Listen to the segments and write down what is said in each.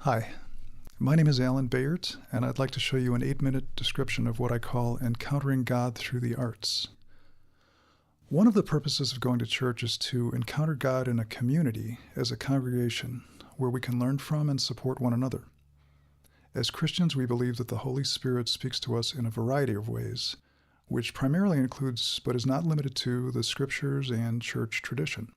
Hi, my name is Alan Bayert, and I'd like to show you an 8-minute description of what I call encountering God through the arts. One of the purposes of going to church is to encounter God in a community as a congregation where we can learn from and support one another. As Christians, we believe that the Holy Spirit speaks to us in a variety of ways, which primarily includes, but is not limited to, the scriptures and church tradition.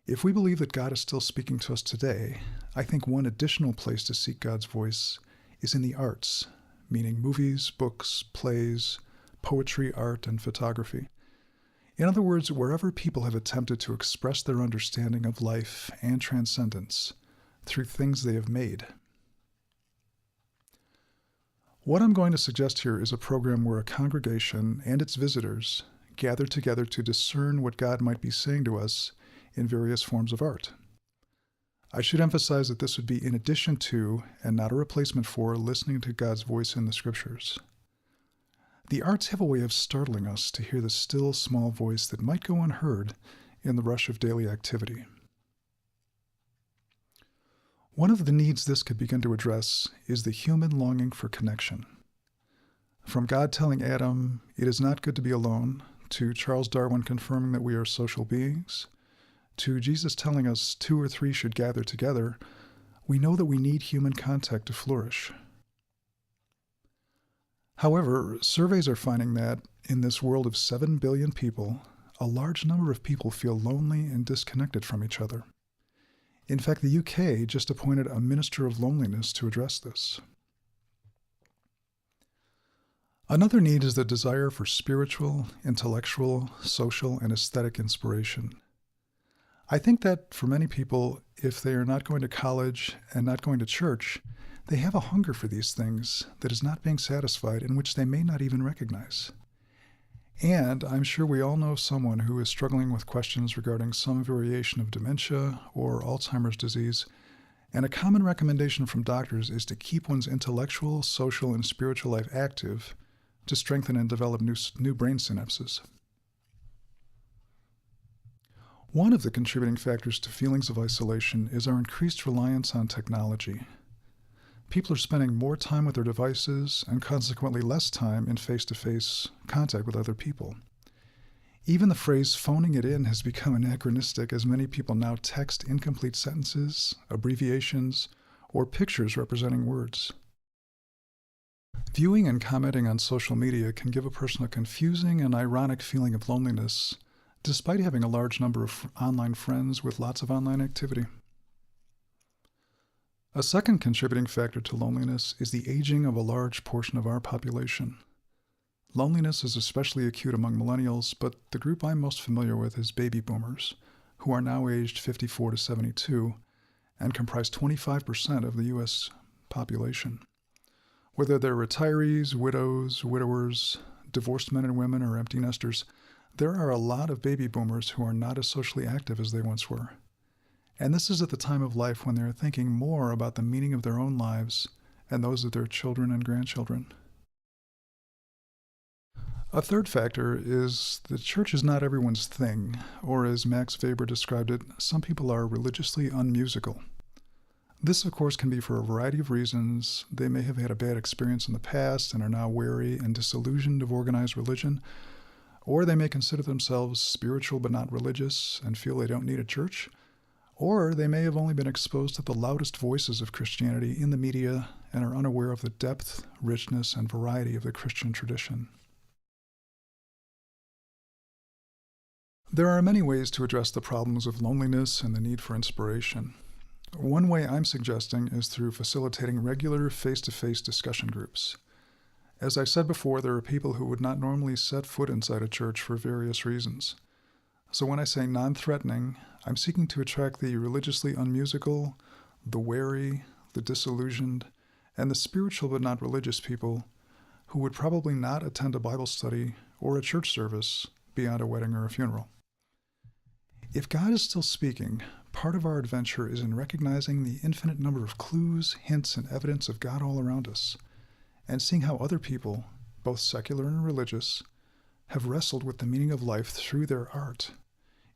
If we believe that God is still speaking to us today, I think one additional place to seek God's voice is in the arts, meaning movies, books, plays, poetry, art, and photography. In other words, wherever people have attempted to express their understanding of life and transcendence through things they have made. What I'm going to suggest here is a program where a congregation and its visitors gather together to discern what God might be saying to us in various forms of art. I should emphasize that this would be in addition to, and not a replacement for, listening to God's voice in the scriptures. The arts have a way of startling us to hear the still, small voice that might go unheard in the rush of daily activity. One of the needs this could begin to address is the human longing for connection. From God telling Adam, "It is not good to be alone," to Charles Darwin confirming that we are social beings, to Jesus telling us 2 or 3 should gather together, we know that we need human contact to flourish. However, surveys are finding that in this world of 7 billion people, a large number of people feel lonely and disconnected from each other. In fact, the UK just appointed a minister of loneliness to address this. Another need is the desire for spiritual, intellectual, social, and aesthetic inspiration. I think that for many people, if they are not going to college and not going to church, they have a hunger for these things that is not being satisfied and which they may not even recognize. And I'm sure we all know someone who is struggling with questions regarding some variation of dementia or Alzheimer's disease, and a common recommendation from doctors is to keep one's intellectual, social, and spiritual life active to strengthen and develop new brain synapses. One of the contributing factors to feelings of isolation is our increased reliance on technology. People are spending more time with their devices and consequently less time in face-to-face contact with other people. Even the phrase phoning it in has become anachronistic as many people now text incomplete sentences, abbreviations, or pictures representing words. Viewing and commenting on social media can give a person a confusing and ironic feeling of loneliness, despite having a large number of online friends with lots of online activity. A second contributing factor to loneliness is the aging of a large portion of our population. Loneliness is especially acute among millennials, but the group I'm most familiar with is baby boomers, who are now aged 54 to 72 and comprise 25% of the U.S. population. Whether they're retirees, widows, widowers, divorced men and women, or empty nesters, there are a lot of baby boomers who are not as socially active as they once were. And this is at the time of life when they're thinking more about the meaning of their own lives and those of their children and grandchildren. A third factor is the church is not everyone's thing, or as Max Weber described it, some people are religiously unmusical. This, of course, can be for a variety of reasons. They may have had a bad experience in the past and are now wary and disillusioned of organized religion, or they may consider themselves spiritual but not religious and feel they don't need a church, or they may have only been exposed to the loudest voices of Christianity in the media and are unaware of the depth, richness, and variety of the Christian tradition. There are many ways to address the problems of loneliness and the need for inspiration. One way I'm suggesting is through facilitating regular face-to-face discussion groups. As I said before, there are people who would not normally set foot inside a church for various reasons. So when I say non-threatening, I'm seeking to attract the religiously unmusical, the wary, the disillusioned, and the spiritual but not religious people who would probably not attend a Bible study or a church service beyond a wedding or a funeral. If God is still speaking, part of our adventure is in recognizing the infinite number of clues, hints, and evidence of God all around us, and seeing how other people, both secular and religious, have wrestled with the meaning of life through their art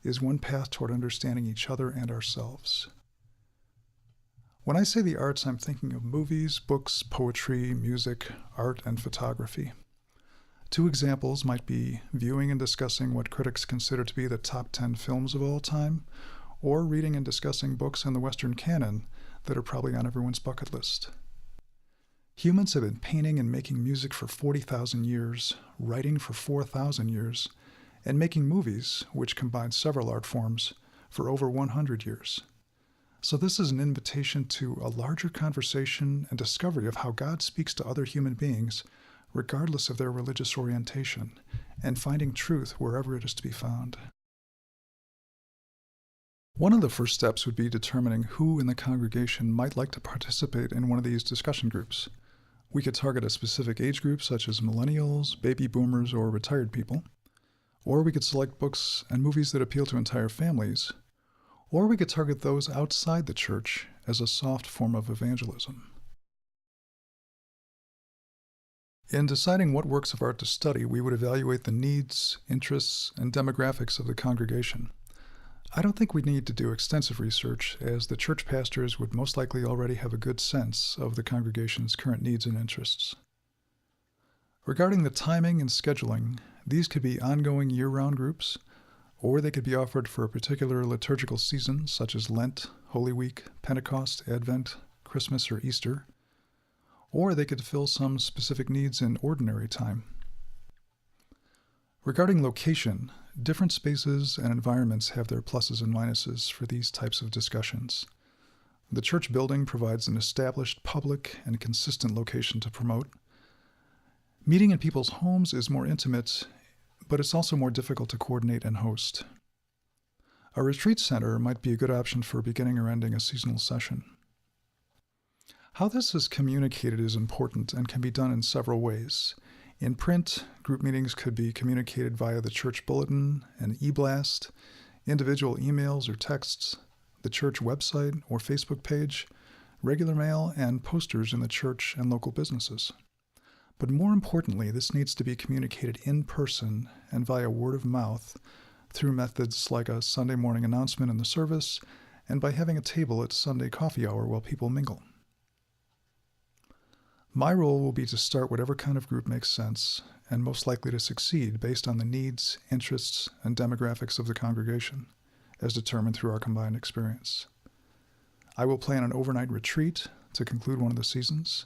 is one path toward understanding each other and ourselves. When I say the arts, I'm thinking of movies, books, poetry, music, art, and photography. Two examples might be viewing and discussing what critics consider to be the top 10 films of all time, or reading and discussing books in the Western canon that are probably on everyone's bucket list. Humans have been painting and making music for 40,000 years, writing for 4,000 years, and making movies, which combine several art forms, for over 100 years. So this is an invitation to a larger conversation and discovery of how God speaks to other human beings, regardless of their religious orientation, and finding truth wherever it is to be found. One of the first steps would be determining who in the congregation might like to participate in one of these discussion groups. We could target a specific age group such as millennials, baby boomers, or retired people. Or we could select books and movies that appeal to entire families. Or we could target those outside the church as a soft form of evangelism. In deciding what works of art to study, we would evaluate the needs, interests, and demographics of the congregation. I don't think we need to do extensive research, as the church pastors would most likely already have a good sense of the congregation's current needs and interests. Regarding the timing and scheduling, these could be ongoing year-round groups, or they could be offered for a particular liturgical season, such as Lent, Holy Week, Pentecost, Advent, Christmas, or Easter, or they could fill some specific needs in ordinary time. Regarding location, different spaces and environments have their pluses and minuses for these types of discussions. The church building provides an established public and consistent location to promote. Meeting in people's homes is more intimate, but it's also more difficult to coordinate and host. A retreat center might be a good option for beginning or ending a seasonal session. How this is communicated is important and can be done in several ways. In print, group meetings could be communicated via the church bulletin, an e-blast, individual emails or texts, the church website or Facebook page, regular mail, and posters in the church and local businesses. But more importantly, this needs to be communicated in person and via word of mouth through methods like a Sunday morning announcement in the service and by having a table at Sunday coffee hour while people mingle. My role will be to start whatever kind of group makes sense and most likely to succeed based on the needs, interests, and demographics of the congregation, as determined through our combined experience. I will plan an overnight retreat to conclude one of the seasons.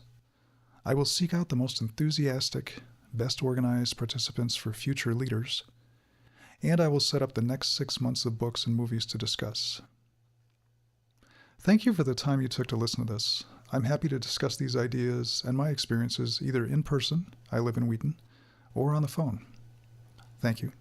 I will seek out the most enthusiastic, best organized participants for future leaders, and I will set up the next 6 months of books and movies to discuss. Thank you for the time you took to listen to this. I'm happy to discuss these ideas and my experiences either in person, I live in Wheaton, or on the phone. Thank you.